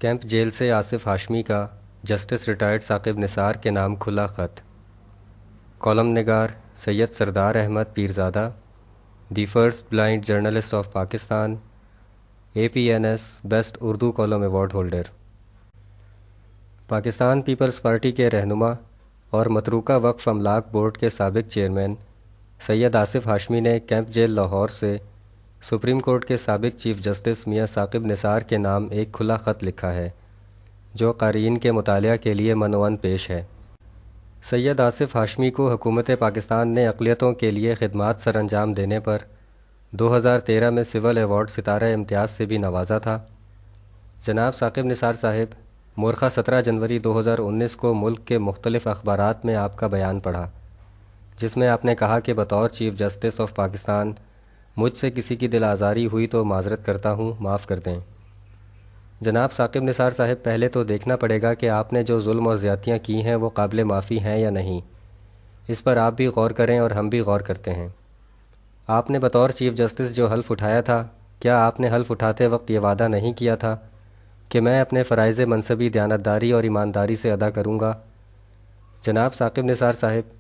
Camp jail سے آصف ہاشمی کا justice retired Saqib Nisar کے نام کھلا خط۔ کالم نگار Syed Sardar Ahmad Pirzada, the first blind journalist of Pakistan, APNS best Urdu column award holder. Pakistan Peoples Party کے رہنما اور متروکہ وقف املاک بورڈ کے سابق چیئرمین سید آصف ہاشمی نے کیمپ جیل لاہور سے سپریم کورٹ کے سابق چیف جسٹس میاں ثاقب نثار کے نام ایک کھلا خط لکھا ہے، جو قارئین کے مطالعہ کے لیے منعوّن پیش ہے۔ سید آصف ہاشمی کو حکومت پاکستان نے اقلیتوں کے لیے خدمات سر انجام دینے پر 2013 میں سول ایوارڈ ستارہ امتیاز سے بھی نوازا تھا۔ جناب ثاقب نثار صاحب، مورخہ 17 جنوری 2019 کو ملک کے مختلف اخبارات میں آپ کا بیان پڑھا، جس میں آپ نے کہا کہ بطور چیف جسٹس آف پاکستان مجھ سے کسی کی دل آزاری ہوئی تو معذرت کرتا ہوں، معاف کر دیں۔ جناب ثاقب نثار صاحب، پہلے تو دیکھنا پڑے گا کہ آپ نے جو ظلم اور زیادتیاں کی ہیں وہ قابل معافی ہیں یا نہیں۔ اس پر آپ بھی غور کریں اور ہم بھی غور کرتے ہیں۔ آپ نے بطور چیف جسٹس جو حلف اٹھایا تھا، کیا آپ نے حلف اٹھاتے وقت یہ وعدہ نہیں کیا تھا کہ میں اپنے فرائض منصبی دیانتداری اور ایمانداری سے ادا کروں گا؟ جناب ثاقب نثار صاحب،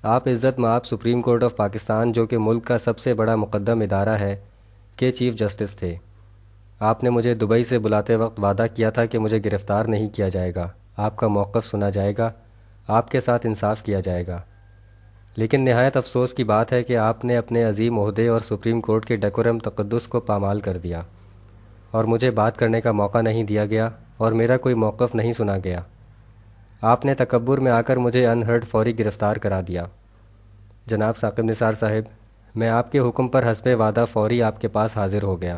آپ عزت مآب سپریم کورٹ آف پاکستان، جو کہ ملک کا سب سے بڑا مقدم ادارہ ہے، کے چیف جسٹس تھے۔ آپ نے مجھے دبئی سے بلاتے وقت وعدہ کیا تھا کہ مجھے گرفتار نہیں کیا جائے گا، آپ کا موقف سنا جائے گا، آپ کے ساتھ انصاف کیا جائے گا۔ لیکن نہایت افسوس کی بات ہے کہ آپ نے اپنے عظیم عہدے اور سپریم کورٹ کے ڈیکورم تقدس کو پامال کر دیا، اور مجھے بات کرنے کا موقع نہیں دیا گیا اور میرا کوئی موقف نہیں سنا گیا۔ آپ نے تکبر میں آ کر مجھے انہرڈ فوری گرفتار کرا دیا۔ جناب ثاقب نثار صاحب، میں آپ کے حکم پر حسب وعدہ فوری آپ کے پاس حاضر ہو گیا۔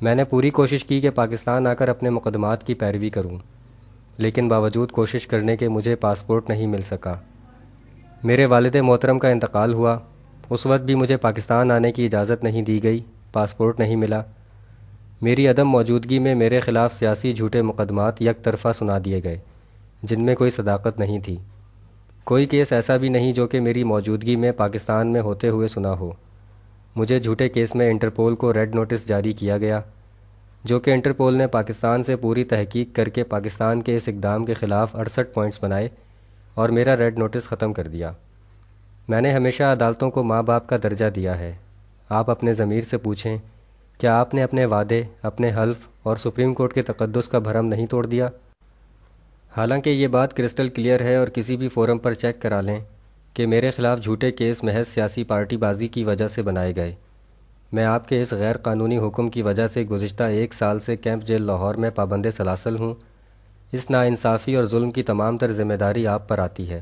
میں نے پوری کوشش کی کہ پاکستان آ کر اپنے مقدمات کی پیروی کروں، لیکن باوجود کوشش کرنے کے مجھے پاسپورٹ نہیں مل سکا۔ میرے والد محترم کا انتقال ہوا، اس وقت بھی مجھے پاکستان آنے کی اجازت نہیں دی گئی، پاسپورٹ نہیں ملا۔ میری عدم موجودگی میں میرے خلاف سیاسی جھوٹے مقدمات یک طرفہ سنا دیے گئے، جن میں کوئی صداقت نہیں تھی۔ کوئی کیس ایسا بھی نہیں جو کہ میری موجودگی میں پاکستان میں ہوتے ہوئے سنا ہو۔ مجھے جھوٹے کیس میں انٹرپول کو ریڈ نوٹس جاری کیا گیا، جو کہ انٹرپول نے پاکستان سے پوری تحقیق کر کے پاکستان کے اس اقدام کے خلاف 68 پوائنٹس بنائے اور میرا ریڈ نوٹس ختم کر دیا۔ میں نے ہمیشہ عدالتوں کو ماں باپ کا درجہ دیا ہے۔ آپ اپنے ضمیر سے پوچھیں، کیا آپ نے اپنے وعدے، اپنے حلف اور سپریم کورٹ کے تقدس کا بھرم نہیں توڑ دیا؟ حالانکہ یہ بات کرسٹل کلیئر ہے، اور کسی بھی فورم پر چیک کرا لیں کہ میرے خلاف جھوٹے کیس محض سیاسی پارٹی بازی کی وجہ سے بنائے گئے۔ میں آپ کے اس غیر قانونی حکم کی وجہ سے گزشتہ 1 سال سے کیمپ جیل لاہور میں پابند سلاسل ہوں۔ اس ناانصافی اور ظلم کی تمام تر ذمہ داری آپ پر آتی ہے۔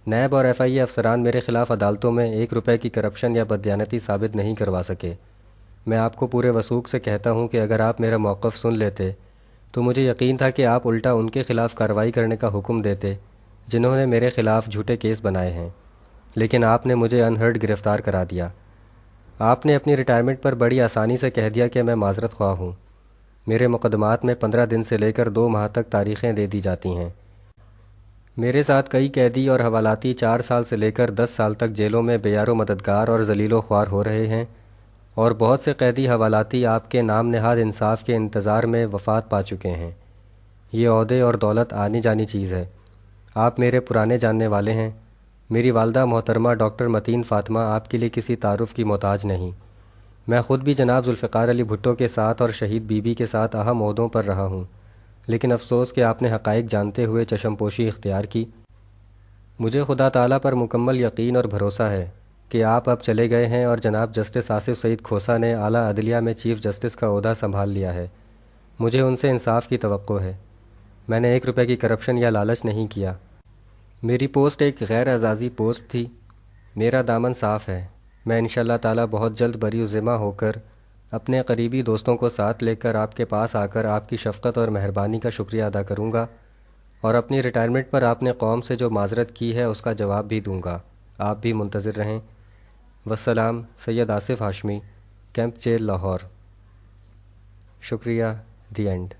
نیب اور FIA افسران میرے خلاف عدالتوں میں 1 روپے کی کرپشن یا بددیانتی ثابت نہیں کروا سکے۔ میں آپ کو پورے وثوق سے کہتا ہوں کہ اگر آپ میرا موقف سن لیتے تو مجھے یقین تھا کہ آپ الٹا ان کے خلاف کارروائی کرنے کا حکم دیتے جنہوں نے میرے خلاف جھوٹے کیس بنائے ہیں، لیکن آپ نے مجھے انہرڈ گرفتار کرا دیا۔ آپ نے اپنی ریٹائرمنٹ پر بڑی آسانی سے کہہ دیا کہ میں معذرت خواہ ہوں۔ میرے مقدمات میں 15 دن سے لے کر 2 ماہ تک تاریخیں دے دی جاتی ہیں۔ میرے ساتھ کئی قیدی اور حوالاتی 4 سال سے لے کر 10 سال تک جیلوں میں بے یار و مددگار اور ذلیل و خوار ہو رہے ہیں، اور بہت سے قیدی حوالاتی آپ کے نام نہاد انصاف کے انتظار میں وفات پا چکے ہیں۔ یہ عہدے اور دولت آنی جانی چیز ہے۔ آپ میرے پرانے جاننے والے ہیں۔ میری والدہ محترمہ ڈاکٹر متین فاطمہ آپ کے لیے کسی تعارف کی محتاج نہیں۔ میں خود بھی جناب ذوالفقار علی بھٹو کے ساتھ اور شہید بی بی کے ساتھ اہم عہدوں پر رہا ہوں، لیکن افسوس کہ آپ نے حقائق جانتے ہوئے چشم پوشی اختیار کی۔ مجھے خدا تعالیٰ پر مکمل یقین اور بھروسہ ہے کہ آپ اب چلے گئے ہیں اور جناب جسٹس آصف سعید کھوسہ نے اعلیٰ عدلیہ میں چیف جسٹس کا عہدہ سنبھال لیا ہے۔ مجھے ان سے انصاف کی توقع ہے۔ میں نے 1 روپے کی کرپشن یا لالچ نہیں کیا۔ میری پوسٹ ایک غیر اعزازی پوسٹ تھی۔ میرا دامن صاف ہے۔ میں انشاءاللہ تعالیٰ بہت جلد بری و ذمہ ہو کر اپنے قریبی دوستوں کو ساتھ لے کر آپ کے پاس آ کر آپ کی شفقت اور مہربانی کا شکریہ ادا کروں گا، اور اپنی ریٹائرمنٹ پر آپ نے قوم سے جو معذرت کی ہے اس کا جواب بھی دوں گا۔ آپ بھی منتظر رہیں۔ والسلام، سید آصف ہاشمی، کیمپ جیل لاہور۔ شکریہ، دی اینڈ۔